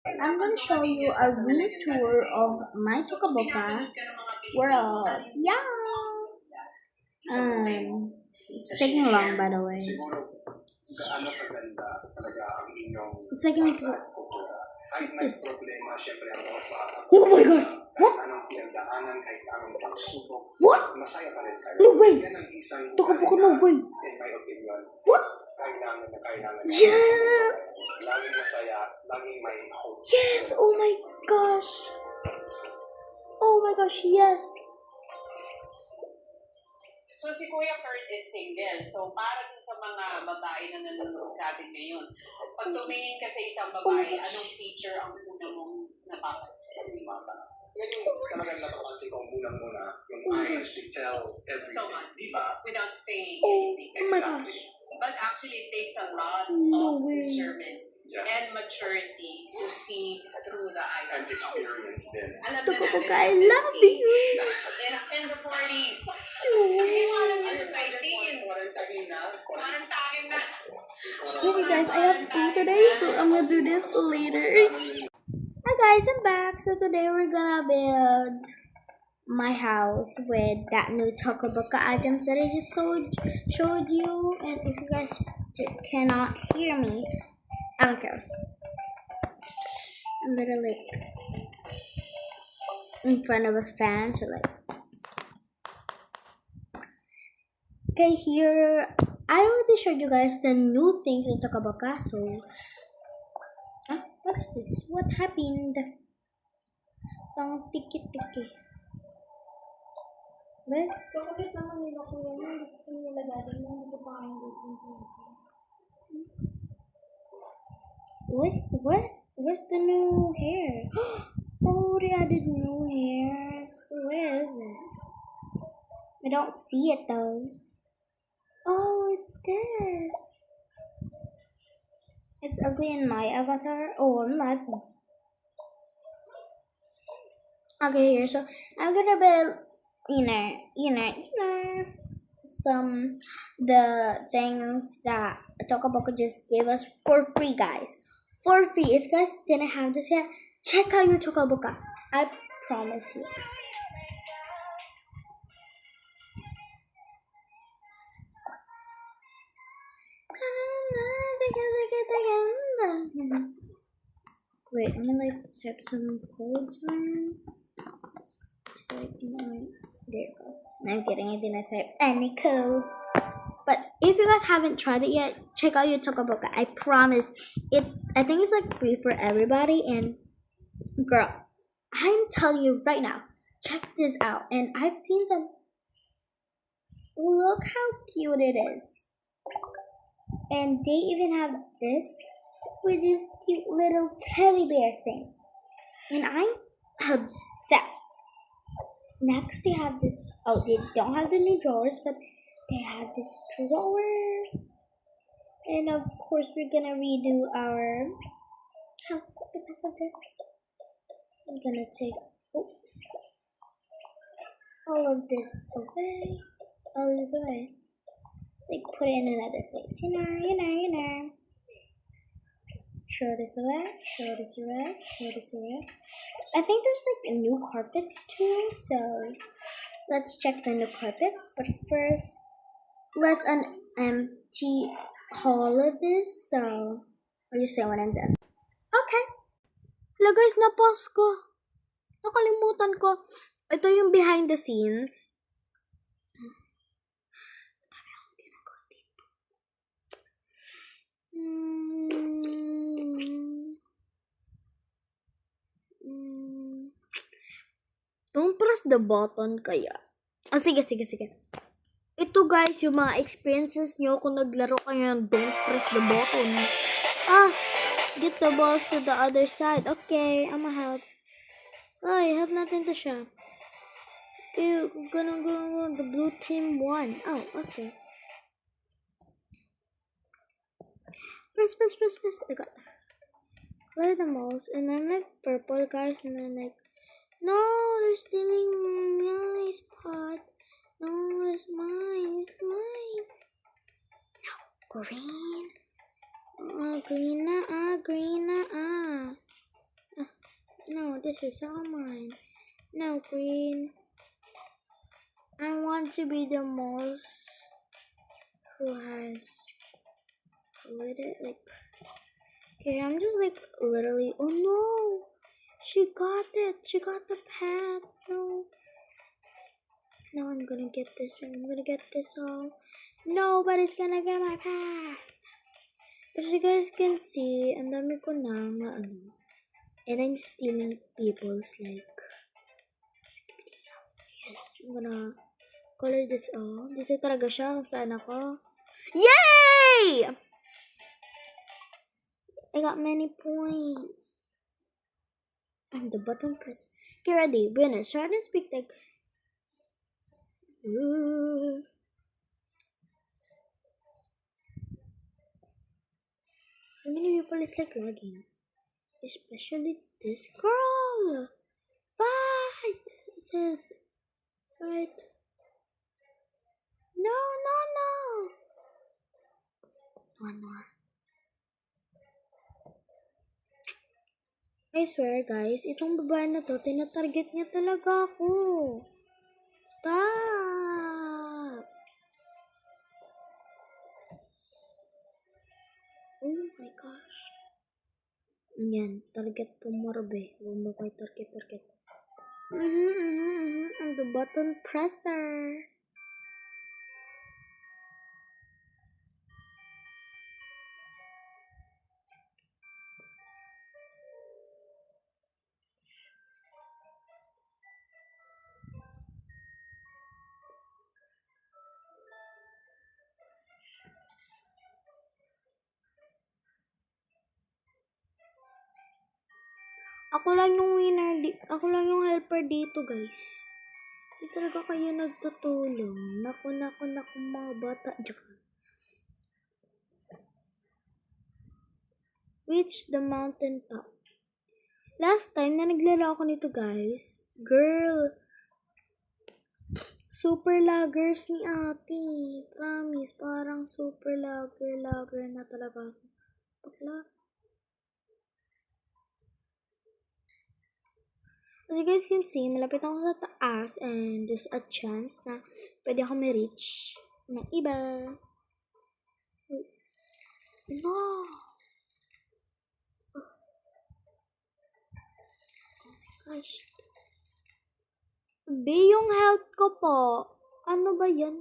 I'm gonna show you a room tour of my Chocoboca world. Yeah. It's taking long, by the way. It's taking me to. What's this? Oh my gosh! What? What? No way! Chocoboca, no way! What? Yes! Yes! Oh my gosh! Oh my gosh, yes! So si Kuya Kurt is single. So para dun sa mga babae na nanonood sa atin ngayon, pag tumingin ka sa isang babae, anong feature ang una mong napapansin? Yan yung talagang napapansin ko muna yung eyes to tell everything. So much, without saying anything. Oh my gosh. But actually, it takes a lot No of way. discernment and maturity to see through the eyes. And experience din. Alam na Chocoboca, natin I at this love you! age, in the 40s. Hindi mo alam ano kay Dean. Quarantahin na. Okay guys, I have school today, so I'm gonna do this later. Hi guys, I'm back. So today we're gonna build my house with that new Chocoboca items that I just showed you. And if you guys cannot hear me, I don't care. I'm literally in front of a fan, so like. Okay, here I already showed you guys the new things in Chocoboca. So, what is this? What happened? Tang tiki. Well, bakit naman nila ko yan? Hindi ko nila galing mo. Hindi ko pa kain dito. What? Where's the new hair? Oh, they added new hairs. Where is it? I don't see it though. Oh, it's this. It's ugly in my avatar. Oh, I'm live though. Okay, here. So I'm gonna build, some the things that Chocoboca just gave us for free, guys. For free. If you guys didn't have this yet, check out your Chocoboca. I promise you. Wait, I'm gonna type some codes on. There you go. I'm kidding, I didn't type any codes. But if you guys haven't tried it yet, check out your Chocoboca. I promise it. I think it's like free for everybody. And girl, I'm telling you right now, check this out. And I've seen some. Look how cute it is. And they even have this with this cute little teddy bear thing. And I'm obsessed. Next they have this, they don't have the new drawers, but they have this drawer. And of course we're gonna redo our house because of this. I'm gonna take all of this away. Like put it in another place. You know. Throw this away. I think there's like new carpets too, so let's check the new carpets. But first, let's empty all of this. So I'll just say when I'm done. Okay. Hello guys, na-pause ko. Nakalimutan ko. Ito yung behind the scenes. Don't press the button kaya. Sige. Ito guys, yung mga experiences nyo kung naglaro kayo ng don't press the button. Get the balls to the other side. Okay, I'ma help. Ay, help natin to siya. Okay, gonna go. The blue team won. Oh, okay. Press. I got that. Color the most. And then like purple guys. And then like, no, they're stealing my spot. No, it's mine. No, green. Green. No, this is all mine. No, green. I want to be the most who has glitter. Like, okay, I'm just like literally. Oh no, she got it. She got the pants. No. Now I'm gonna get this. I'm gonna get this all. Nobody's gonna get my path. As you guys can see, ang dami ko na ano. And I'm stealing people's like. Yes, I'm gonna color this all. Dito talaga siya kung saan ako. Yay! I got many points. I'm the button press. Get ready, winner. Try and speak like. Ooh. So many people is like lagging. Especially this girl. Fight! I said, fight. No. One more. I swear guys, itong babae na to, tinatarget niya talaga ako. Stop! Oh my gosh. Yan, target po marbe. Huwag mo kayo target. I'm the button presser. Ako lang yung winner, ako lang yung helper dito, guys. Hindi talaga kayo nagtutulong. Naku, mga bata. Diyan. Reach the mountain top. Last time na naglaro ako nito, guys. Girl. Super laggers ni ate. Promise, parang super lagger na talaga ako. Bakla. As you guys can see, malapit ako sa taas and there's a chance na pwede ako ma-reach na iba. No! Oh my gosh. B, yung health ko po. Ano ba yan?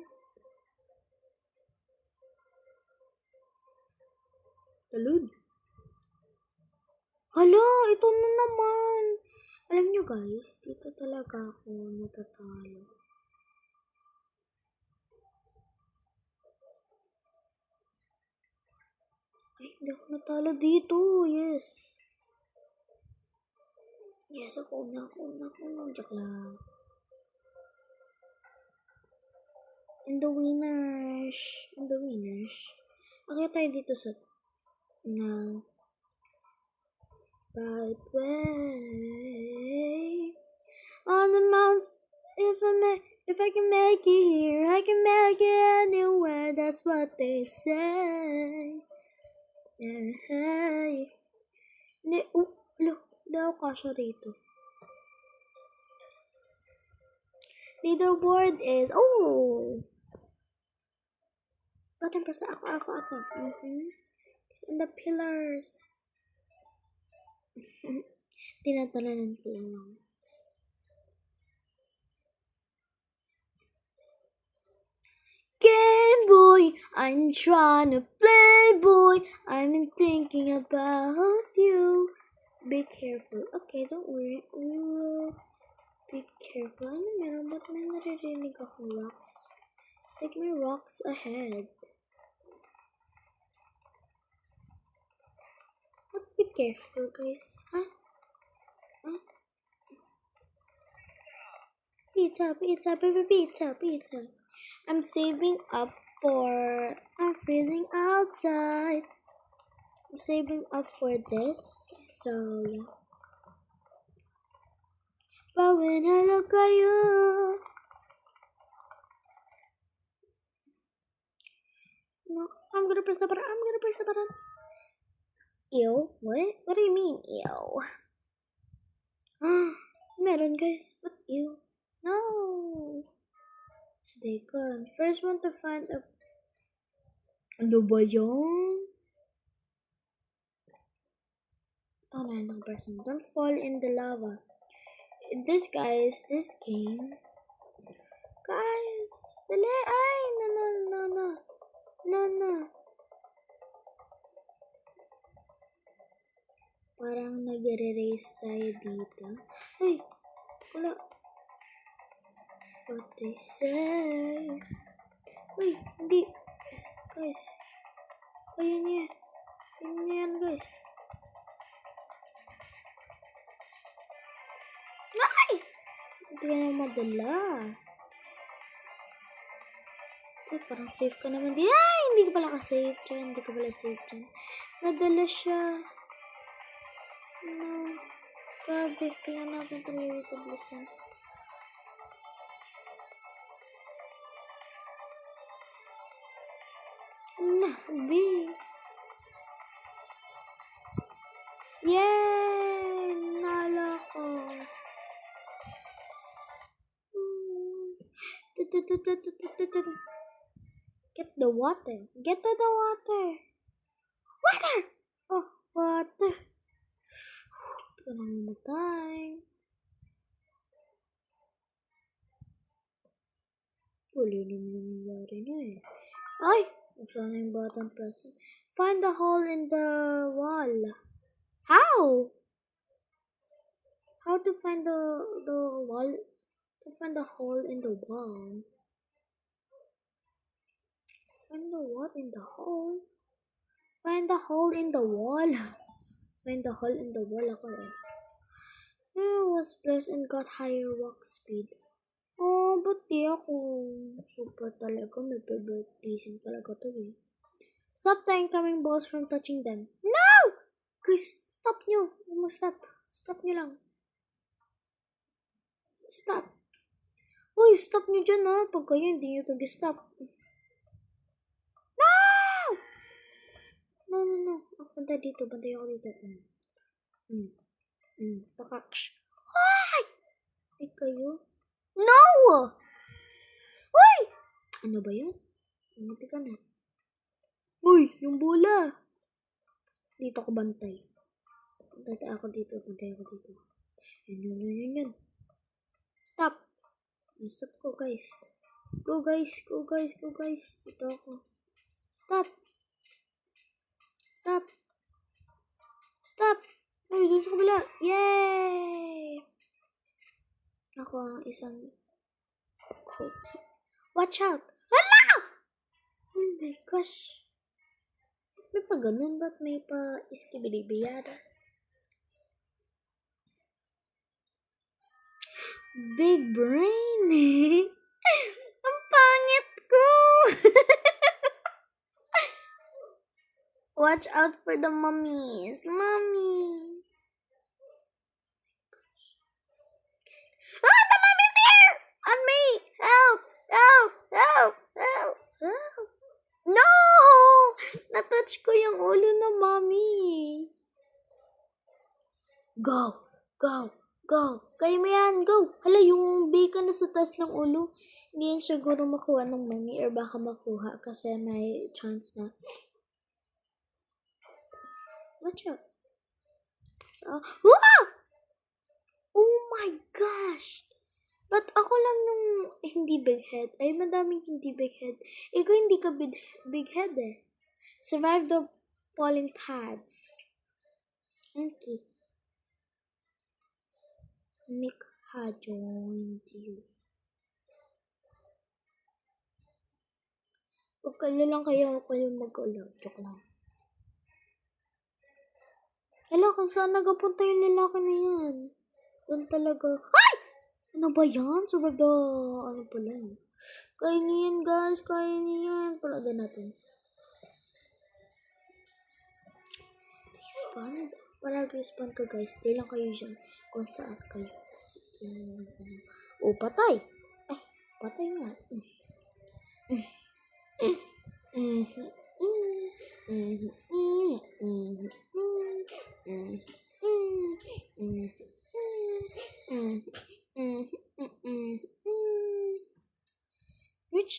Talud. Hala, ito na naman. Alam nyo guys, dito talaga ako natatalo. Ay, hindi ako natalo dito. Yes. Yes, ako na. Joke lang. And the winners. Okay tayo dito sa na right way. On the mountains, if I can make it here, I can make it anywhere. That's what they say. Hey. Look, hindi ako kasha rito. Leaderboard is, button press na ako. And the pillars. Tinatalanan ko lang. Game Boy, I'm trying to play, boy. I've been thinking about you. Be careful. Okay, don't worry. We will be careful. Ano meron? Ba't may naririnig ako rocks? It's like may rocks ahead. But be careful, guys. Huh? Pizza. I'm saving up for... I'm freezing outside. I'm saving up for this. So, yeah. But when I look at you... No, I'm gonna press the button. Ew? What do you mean, ew? Meron guys, but you. No. It's bacon. First one to find a... Ano ba yun? Oh, random person. Don't fall in the lava. This game. Guys, dali. Ay, no. Parang nag-race tayo dito. Ay, wala. What they say. Uy, hindi. Guys. Ayun yan. Ayun yan, guys. Ay! Hindi ka na madala. Ito, parang safe ka naman. Ay! Hindi ka pala ka-safe dyan. Hindi ka pala safe dyan. Nadala siya. No. Grabe. Kailangan natin talaga ito blisan. B. Yay! Nala ko. Get the water. Get to the water. Water! Oh, water. Ito ka nang mamatay. Tuloy naman yung nangyari na eh. Ay! Sana yung button pressing. Find the hole in the wall. How? How to find the wall? To find the hole in the wall. Find the what in the hole? Find the hole in the wall. Find the hole in the wall ako eh. Was blessed and got higher walk speed. Oh, ba't di ako? Super talaga. May favoritism talaga to eh. Stop the incoming balls from touching them. No! Guys, stop nyo. Stop. Stop nyo lang. Stop. Uy, stop nyo dyan ha. Pag kayo hindi nyo stop. No! No. Bantay dito. Bantay ako dito. Pakaksh. Ay! Ay kayo. No! Uy! Ano ba yun? Umati ka na. Uy! Yung bola. Dito ako bantay. Bantay ako dito. Yan. Stop. Stop ko guys. Go guys. Dito ako. Stop. Uy, dun sa kabila. Yay! Ako ang isang cookie. Watch out! Hala! Oh my gosh. May pa ganun? Ba't may pa iskibidibiyada? Big brain eh. Ang pangit ko! Watch out for the mummies. Mommy! Ah, the mummy's here! On me! Help! No! Natouch ko yung ulo ng mommy. Go! Kaya mo yan, go! Hala, yung bacon na sa taas ng ulo, hindi yan siguro makuha ng mommy or baka makuha kasi may chance na. Watch out. So, wow! Oh my gosh! But ako lang nung hindi big head. Ay, madaming hindi big head. Ikaw hindi ka big head eh. Survive the falling pads. Okay. Nick ha joined you. Pagkala lang kayo ako yung mag-ulam. Joke lang. Hala, kung saan nagapunta yung lalaki na yan? Doon talaga. Ay! Ano ba yan? Survive the... Ano pala yan? Kaya niyo yan, guys. Kaya niyo yan. Palada natin. Respawn. Para respawn ka, guys. Stay lang kayo dyan. Kung saan kayo. Oh, patay. Ay, patay nga.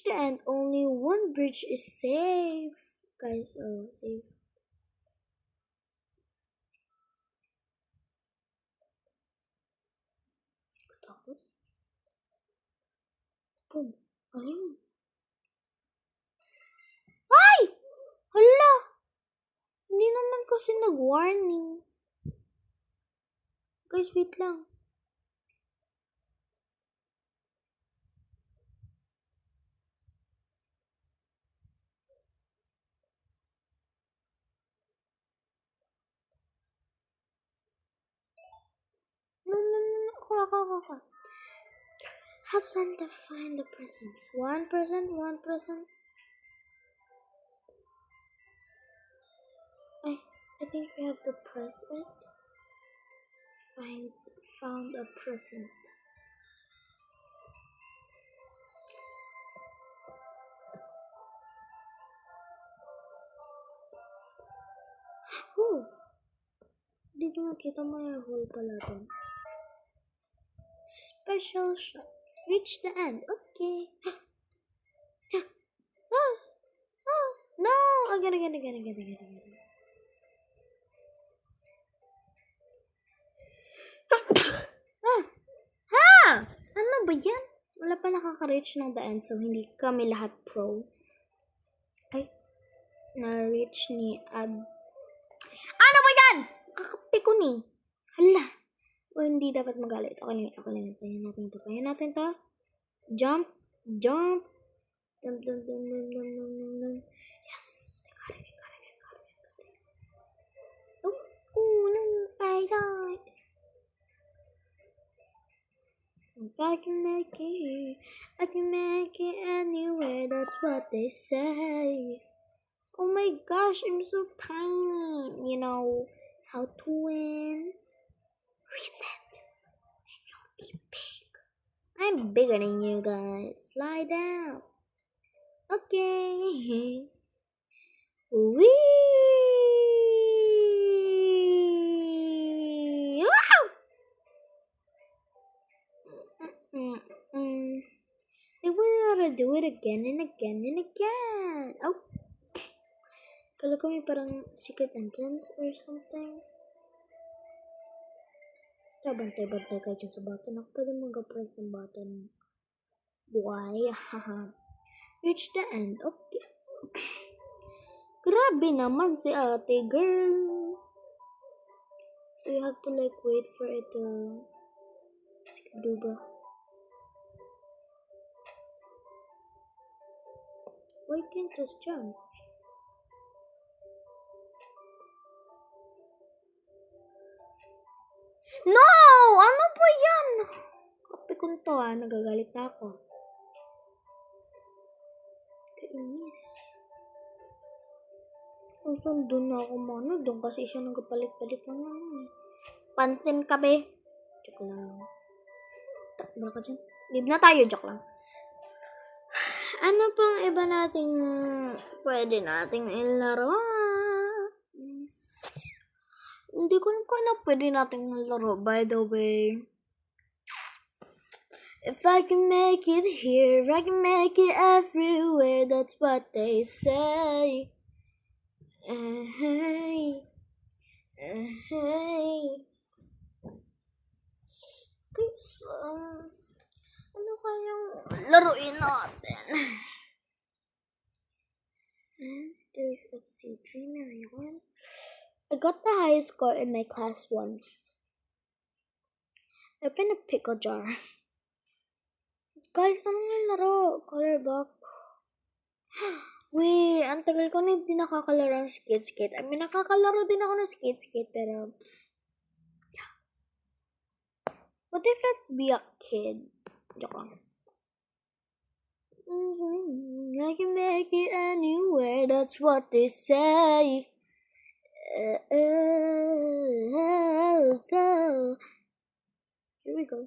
Reach the end. Only one bridge is safe. Guys, safe. Takot. Boom. Ayun. Ay! Hala! Hindi naman kasi nag-warning. Guys, wait lang. No. Ako. Have Santa find the presents. 1%. I think we have to press it. Found a present. Oh! Di ko nakita may hole pala to. Special shot. Reach the end. Okay. No! Again. Ano ba yan? Wala pa nakaka-reach ng the end, so hindi kami lahat pro. Ay, na-reach ni Ano ba yan? Kakapi ko ni. Hala. Hindi dapat magalit. Okay lang. Kaya natin to. Jump. Dum. Yes. I got it. Oh, no. I got it. If I can make it anywhere, that's what they say. Oh my gosh, I'm so tiny. You know how to win. Reset. And you'll be big. I'm bigger than you guys. Slide down. Okay. Wee! Wow! If we gotta do it again and again. Okay. Kala ko may parang secret entrance or something. Bantay ka dyan sa button. Ako pwede mag-press ng button. Why? Reach the end. Okay. Grabe naman si ate girl. So you have to like wait for it to skibduba. Why can't just jump? No! Ano po yan? Kapi ko to nagagalit na ako. Kainis. Kung doon na ako doon kasi siya nagpalit-palit ng pansin ka be. Joke lang. Takbo ka dyan. Leave na tayo, joke lang. Ano pang iba nating pwede nating ilaro? Hindi ko alam kung ano pwede nating laro, by the way. If I can make it here, I can make it everywhere. That's what they say. Hey. Guys, ano kayang laruin natin? Let's see, Dreamer 1. I got the highest score in my class once. Open a pickle jar. Guys, anong laro? Color block. Wait, ang tagal ko na hindi nakakalaro ng skate. I mean, nakakalaro din ako ng skate, pero yeah. What if let's be a kid? Joke lang. I can make it anywhere, that's what they say. Here we go.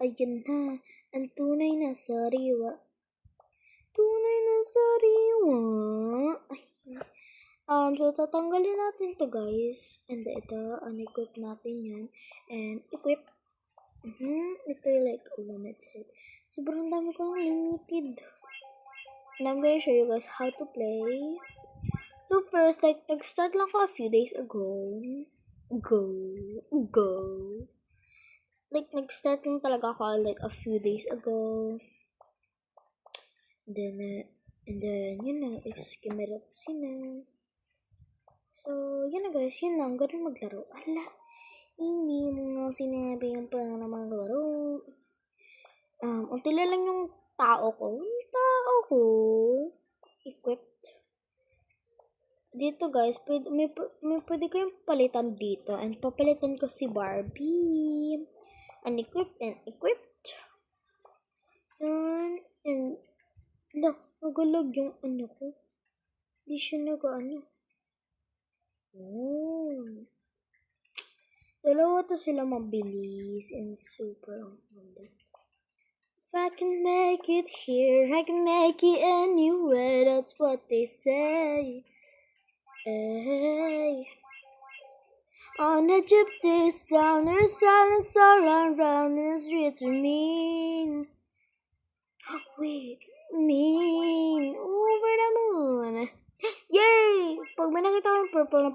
Ayan na, ang tunay na sariwa. So tatanggalin natin to guys. And ito, unequip natin yan. And equip. Ito yung like limited. Sobrang dami kong limited. And I'm gonna show you guys how to play. So first, like, nag-start lang ko a few days ago. Go. Like, nag-start lang talaga ako like a few days ago. And then, yun na, iskimirap sina. So, yun na guys, yun lang, ganun maglaro. Ala, hindi mo sinabi yung pangalan maglaro. Unti lang yung tao ko. Equipped. Dito guys, may pwede kayong palitan dito. And papalitan ko si Barbie. Unequipped and equipped. And look, nagalag yung ano ko. Hindi siya nag-ano. Dalawa to sila mabilis and super ganda. If I can make it here, I can make it anywhere. That's what they say. Hey. On the gypsies down, there's silence all around, and the streets are mean. Wait, mean over the moon. Yay! Pag may nakita ko yung purple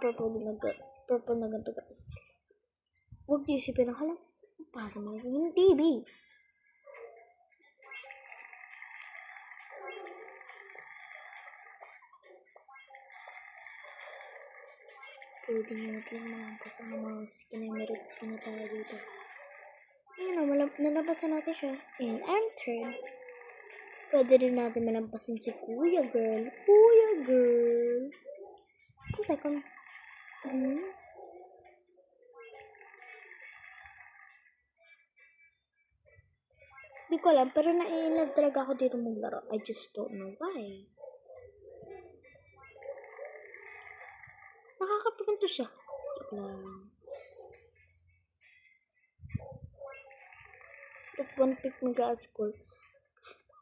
na ganito guys, huwag niyo isipin na halang para magiging TV. Pwede natin malampas ang mga skinamerits na tayo dito. Ayun o, nalampasan natin siya. And I'm third. Pwede rin natin malampasin si Kuya Girl. Ang second. Di ko alam, pero naiinag talaga ako dito maglaro. I just don't know why. Nakakapiganto siya. At one pick mag at school.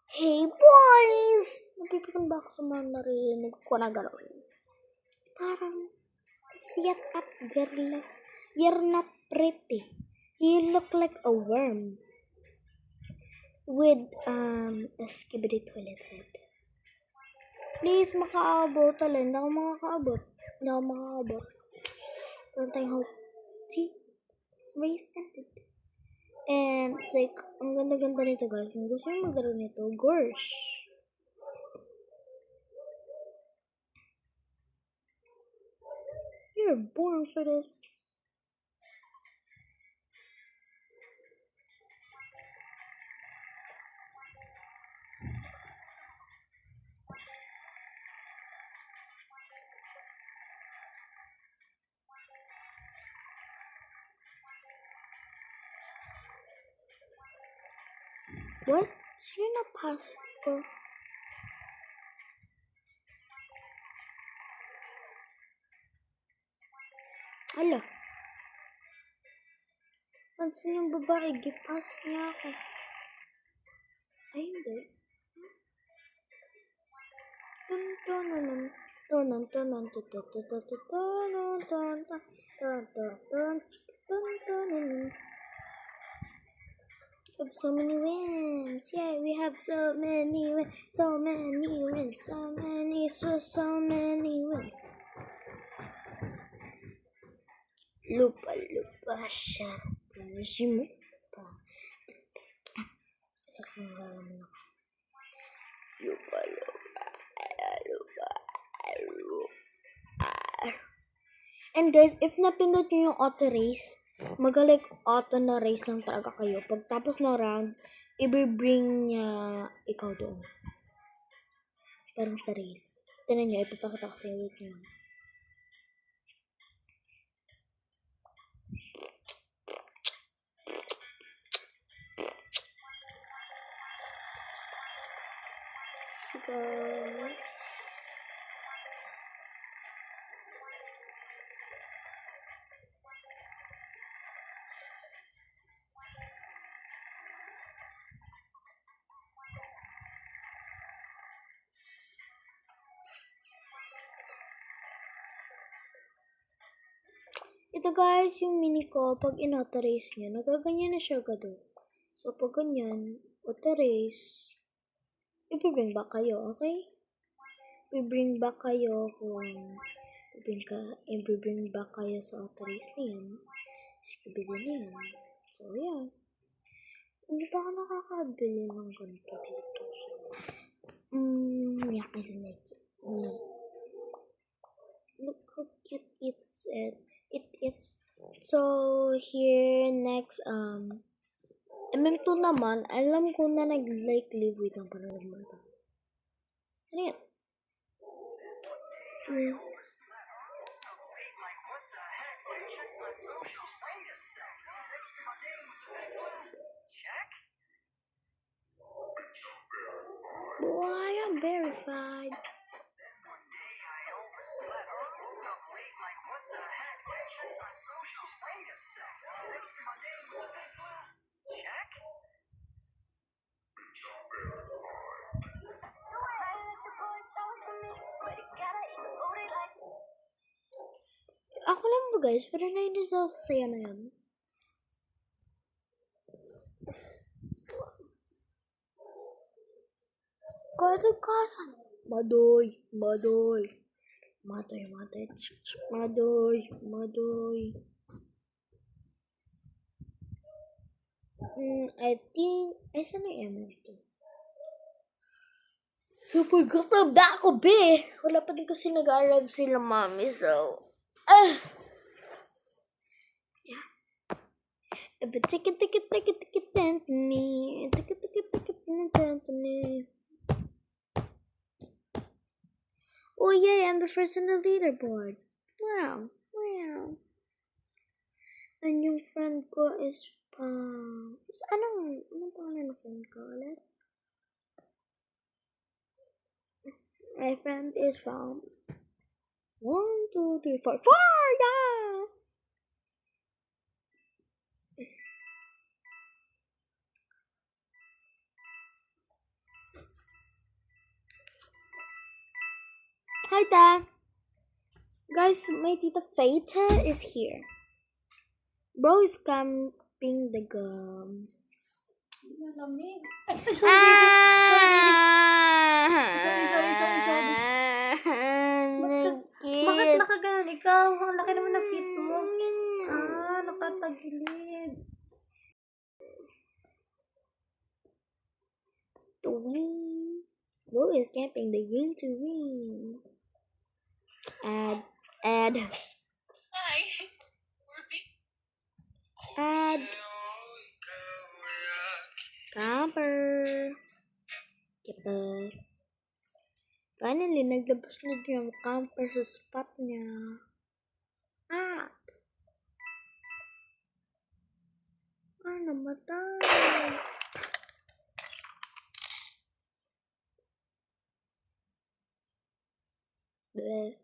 Hey boys! Napipikan ba ako sa mga narinig ko na gano'n? Parang, shut up girl. You're not pretty. You look like a worm. With, a skibidi toilet head. Please, makaabot. Hindi ako makakaabot. Don't I hope. See? Race ended. And it's like, ang ganda-ganda nito guys. Kung gusto nyo maglaro nito, gosh. You're born for this. What? Sino na-pass ko? Ala. Pansin yung babae, gipass niya ako. Ay, hindi. We have so many wins. Yeah, we have so many wins. So many wins. Lupa, sharp. Sakit ng galaman ako. Lupa. And guys, if napindot nyo yung auto race, mag-like auto na race lang talaga kayo. Pagtapos na round, i-bring niya ikaw doon. Parang sa race. Tinan nyo, ipapakita ko sa iyo. Wait nyo. So guys, Ito guys, yung mini ko, pag in-auto-race niya, nagaganyan na siya agad. So, pag ganyan, auto-race, i-bring back kayo, okay? I-bring back kayo kung i-bring back kayo sa auto-race na yan. Skibigyan na yan. So, yeah. Hindi pa ako nakakabili ng ganito dito. So, yeah, I like it. Look how cute it is. So, here, next, MM2 naman, alam ko na nag-like live with ang panonood mo ito. Ano yan? Boy, I'm verified. Ako lang mo guys, pero nainis ako sa saya na yan. Kasan. Madoy. Madoy. I think, saan na yung ML2? Super gutom na ako, be! Wala pa din kasi nag-arrive sila, mami, so... Yeah. But take it, Anthony. Take it, Anthony. Oh, yay, I'm the first in the leaderboard. Wow. And yung friend ko is from... Anong pangalan ng friend ko ulit? My friend is from 1, 2, 3, 4, 4! Yeah! Hi, Dad. Guys, my Tita Feta is here. Bro is camping the gum. Sorry. Bakit nakaganon ikaw? Ang laki naman na fit mo. Nakatagilid. To win. Bro is camping the game to win. Add. Camper. Kita. Finally, naglabas na yung camper sa spot niya. Namatay. Bleh.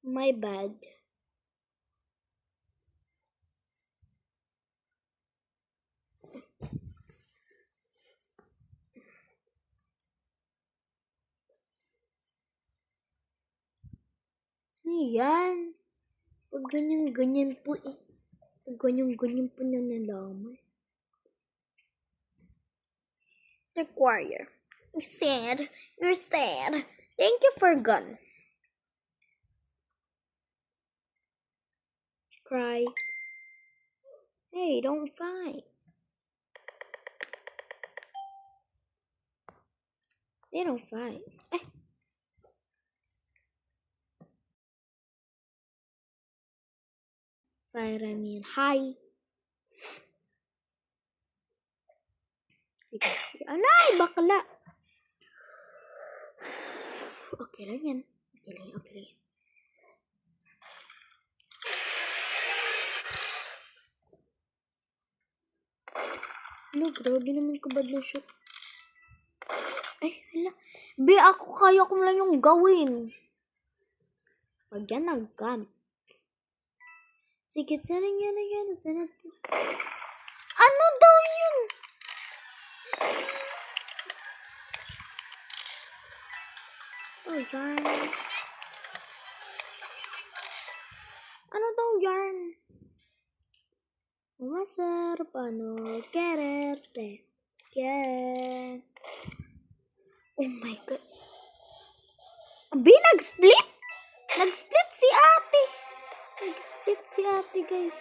My bad. Yan. Pag ganyan po eh. Pag ganyan po nalaman. Like warrior. You're sad. Thank you for gun. Cry. Hey, don't fight. They don't fight. Fire me hi. Alay, bakla. Okay lang yan. Grabe naman kabad na siya. Hala. Be, kaya ko lang yung gawin. Pag yan nag-camp. Sige, sana. Ano daw yun? Oh, yarn. Ano daw yarn? Masarap ano, quererte. Yeah. Oh my God. Nag-split? Nag-split si ate. Nag-split si ate, guys.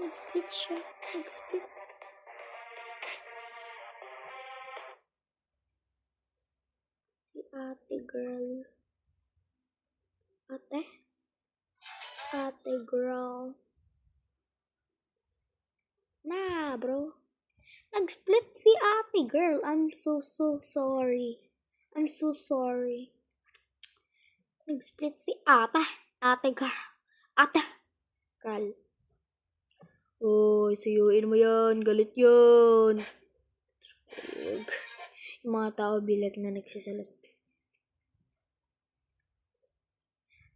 Nag-split siya. Nag-split. Si ate, girl. Ate? Ate, girl. Nah, bro. Nag-split si ate, girl. I'm so sorry. I'm so sorry. Nag-split si ate. Ate, girl. Ate. Girl. Oh, suyuin mo yan. Galit yun. Yung mga tao bilag na nagsisalas.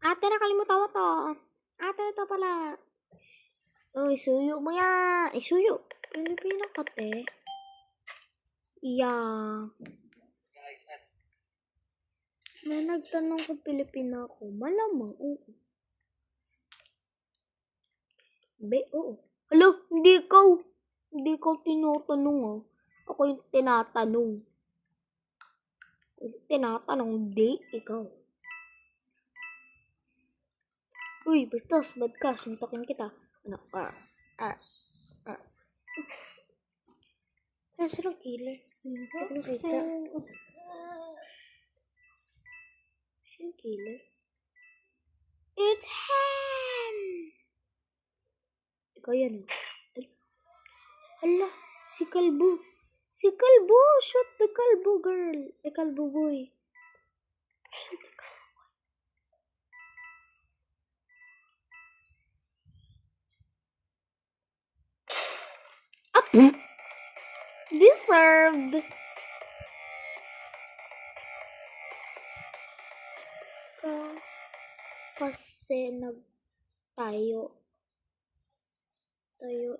Ate, nakalimutan mo to. Ate, ito pala. Oh, isuyo mo yan. Isuyo. Pilipino ka, te. Yeah. May nagtanong kung Pilipino ako. Malamang, oo. Oo. Hello, hindi ikaw. Hindi ikaw tinatanong, ah. Ako yung tinatanong. Tinatanong, di ikaw. Uy, bastos, bad ka. Suntokin kita. Ano? Saan ang killer? Hindi ko nakita. Saan ang killer? It's him! Ikaw yan, ah. Hala, si Kalbo. Si Kalbo! Shoot the Kalbo, girl. Kalbo boy. Shoot the Kalbo boy. Up! Deserved! Kasi nagtayo. Tayo.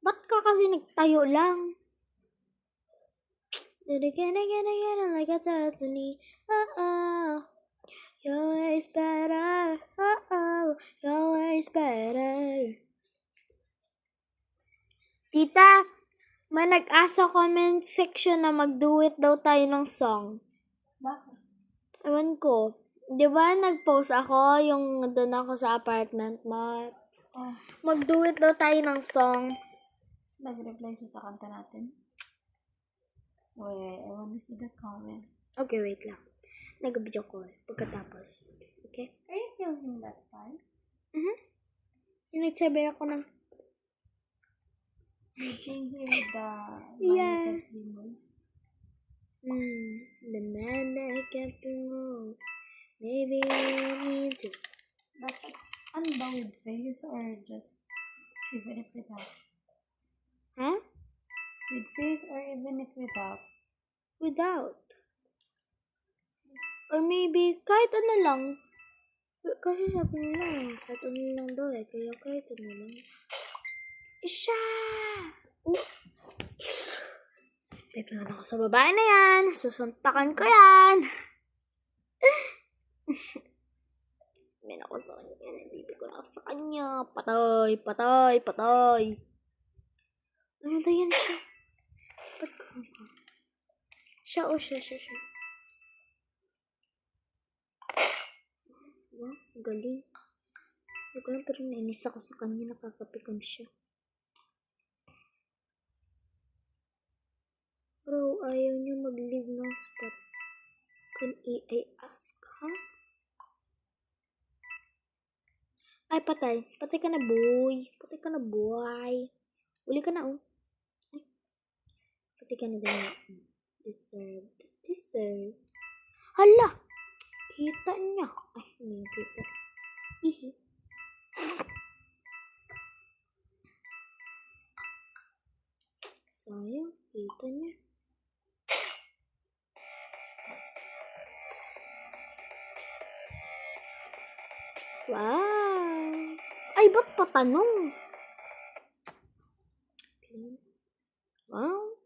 Ba't ka kasi nagtayo lang? Again, like a Tiffany. Your way is better. Your way is better. Tita, may nag-asa comment section na mag-duet daw tayo ng song. Bakit? Ewan ko. Di ba nag-post ako yung doon ako sa apartment mo? Oh, Mag-duet daw tayo ng song. nag-reply siya sa kanta natin. Wait, I wanna see the comment. Okay, wait lang. Nag-video call pagkatapos. Okay? Are you filming that part? Yung nagsabi ako ng... You can hear the Yeah. mannequin remove. The man that kept remove. Maybe you need to. But ano ba, with face or just even if without? Huh? With face or even if without? Without. Or maybe kahit ano lang. Kasi sabi nila, kahit ano lang daw eh. Kaya kahit ano lang. Isha! Bigla na ako sa babae na yan. Susuntakan ko yan. May ako sa kanya. Nabibi ko na ako sa kanya. Patay, patay, patay. Ano daw yan siya? Ba't ka ka? Siya o siya. Wow, galing. Hindi ko lang pero nainis ako sa kanya. Nakakapikon siya. Bro, ayaw niyo mag-leave ng spot. Can I ask ka? Ay, patay. Patay ka na, boy. Patay ka na, boy. Uli ka na, oh. Ay. Patay ka na din. Deserve. Hala! Kita niya. Ay, hindi kita. Hihi. Sayang, kita niya. Wow! Ay, ba't patanong? Well,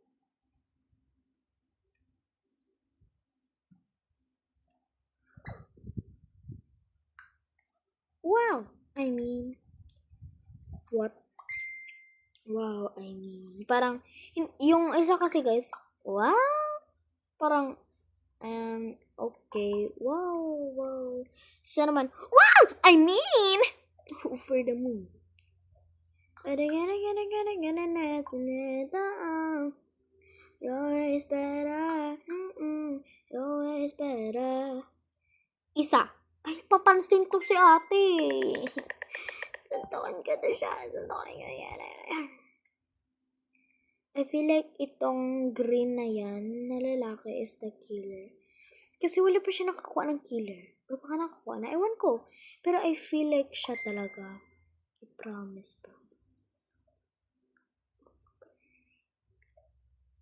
wow, I mean, what? Wow, I mean, parang, yung isa kasi guys, wow, parang, okay, wow. Isa naman, wow, I mean, over the moon. Your way is better, your way is better. Isa, ay, papansin to si ate. Suntukan ka to siya, suntukan ka yan. I feel like itong green na yan, na lalaki is the killer. Kasi wala pa siya nakakuha ng killer. O baka nakakuha na, ewan ko. Pero I feel like siya talaga. I promise pa.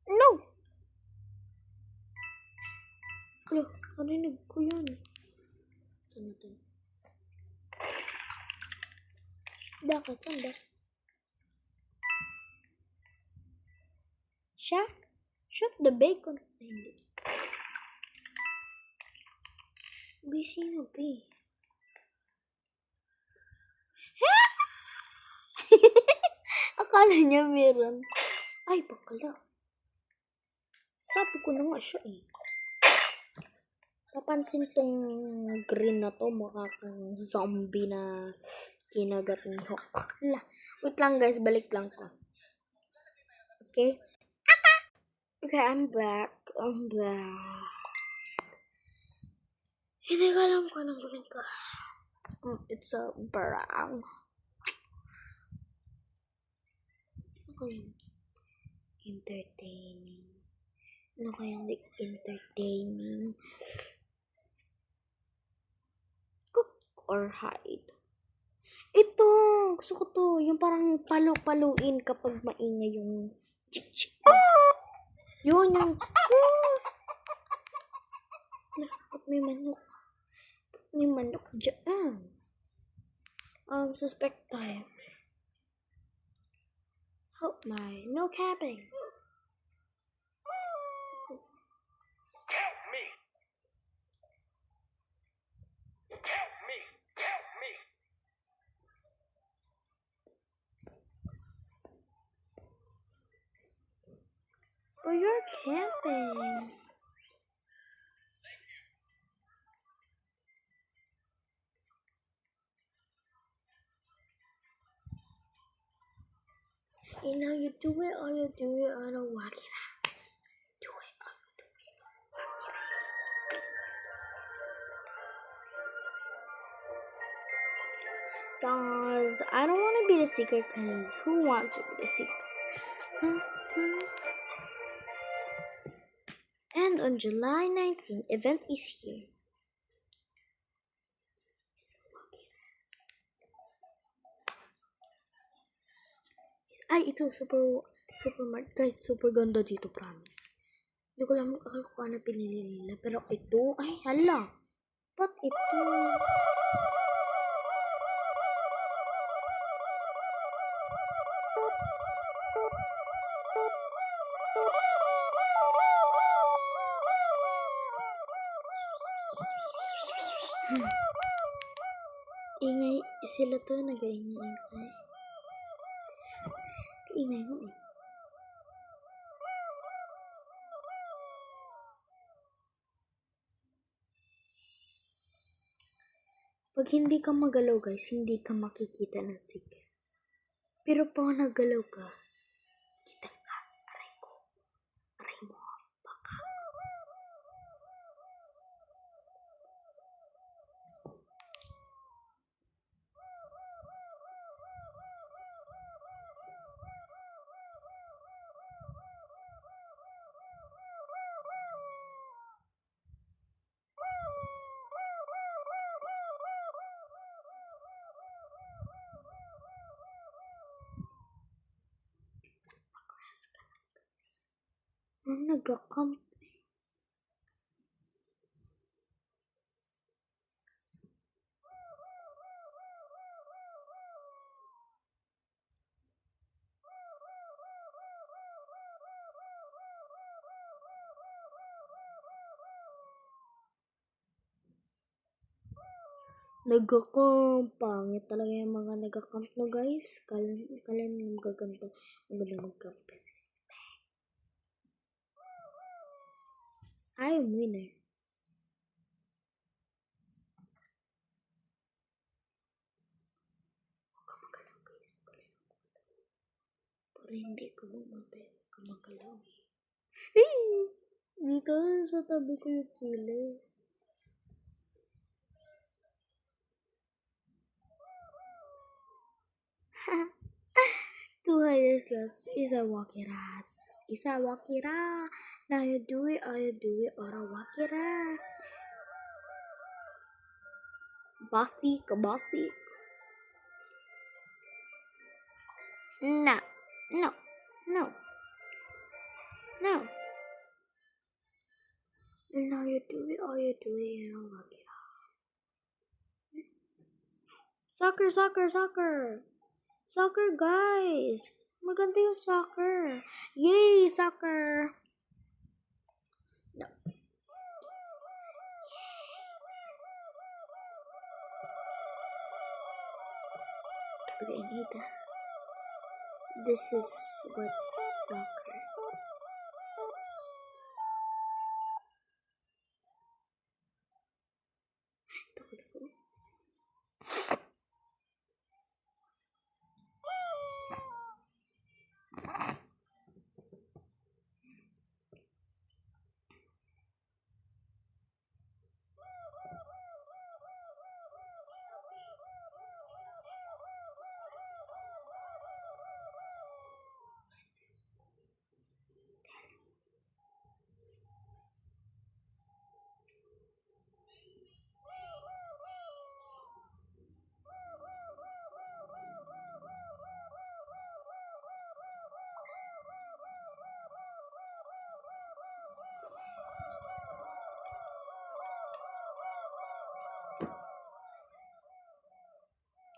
No! Alo, narinig ko yun. Saan natin? Bakit? Saan ba? Siya? Shoot the bacon. Ay, hindi. Sino ba? Akala niya meron. Ay, bakala. Sabi ko na nga siya eh. Papansin tong green na to, mukha kang zombie na kinagat ni Hawk. Wait lang guys, balik lang ko. Okay? Okay, I'm back. Hindi ko alam kung anong gawin ko. It's a barang. Okay. Entertaining. Ano kayang like entertaining? Cook or hide? Ito! Gusto ko to. Yung parang palu-paluin kapag maingay yung chik-chik. Yun, yung... May manok. May manok dyan. Suspect tayo. Oh my, no capping. Help me! Help me! Help me! For your camping. You know, you do it or you do it on a walkie. Do it or you do it on a walkie. Guys, I don't want to be the secret because who wants to be the secret? And on July 19th, event is here. Ay, ito, supermarket. Guys, super ganda dito, promise. Hindi ko lang kung ano pinili nila. Pero ito, ay, hala. Ba't ito? Ingay, sila to, nag-ingay. Ingay mo eh. Pag hindi ka magalaw guys, hindi ka makikita ng secret. Pero pag nagalaw ka, kita ka, aray ko. Aray mo, baka. Nagka-camp. Pangit talaga yung mga nagka-camp no guys. Kala nyo magaganda. Ang ganda mag-camp. I am winner. Para hindi ko bumatay. Kamagalaw. Hindi ka sa tabi ko yung kili. Two hiders left. Isa wakira. Isa wakira. Now you do it, or you do it, or a wakira. Bossy. No. And now you do it, or you do it, and a wakira. Soccer. Soccer, guys. Maganda yung soccer. Yay, soccer. No. Kapag this is what soccer. Tako.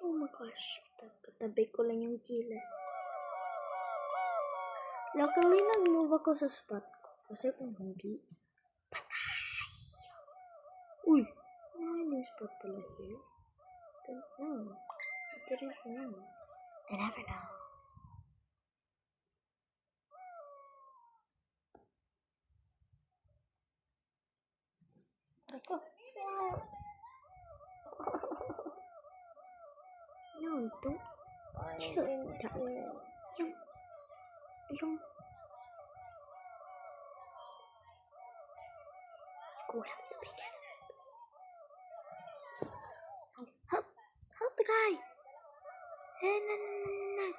Oh my gosh, katabi ko lang yung kila. Luckily, nag-move ako sa spot ko. Kasi kung hindi, patay. Uy, yung spot pala here. Don't know. I didn't know. I never know. Ako. No, don't. Yung. Go help the bacon. Help the guy. No.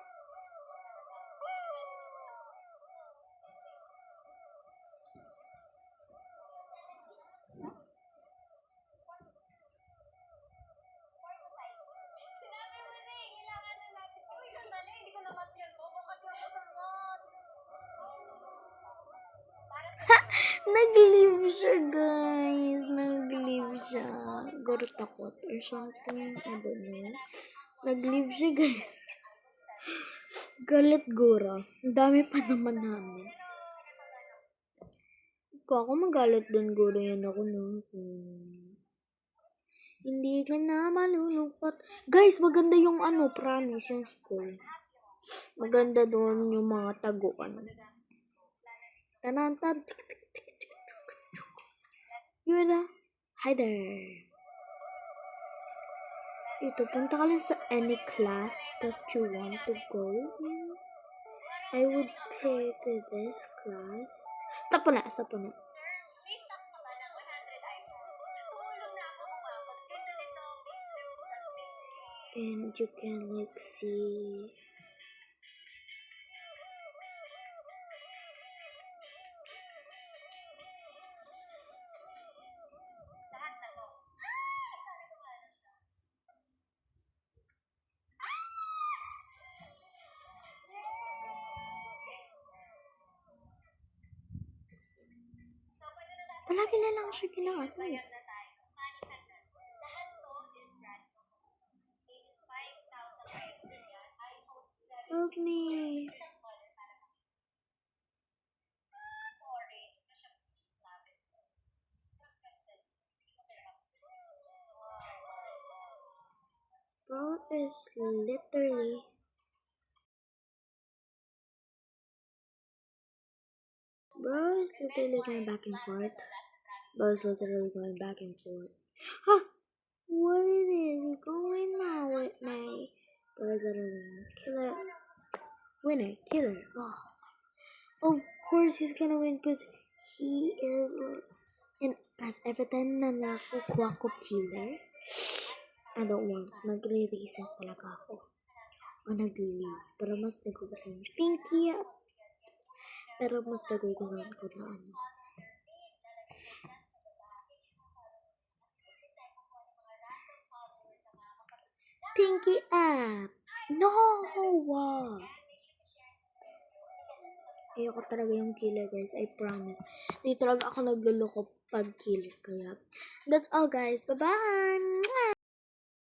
Nag-leave siya, guys. Nag-leave siya. Garo takot or something. I don't know. Nag-leave siya, guys. Galit gura. Ang dami pa naman namin. Kung ako magalit din gura yan ako, no? Hindi ka na malulungkot. Guys, maganda yung promise, yung school. Maganda doon yung mga taguan. Tanantan. Yun. Hi there. Ito, punta ka lang sa any class that you want to go. I would pick this class. Stop po na. And you can see. Palagi na lang siya ginawa. Help me. is literally Bro is literally going back and forth. Bro is literally going back and forth. Huh? What is going on with me? Bro is literally killer. Winner, killer. Oh. Of course he's gonna win because he is. And every time na nakukuha ko killer, I don't want. Nagre-reset talaga ako. O nag-leave. Pero mas nagugustuhan. Pinky up. Pero mas nagugustuhan ko na ano. Pinky up. No! Ayoko talaga yung killer, guys. I promise. Hindi talaga ako nagluloko pag killer. Kaya, that's all, guys. Bye-bye!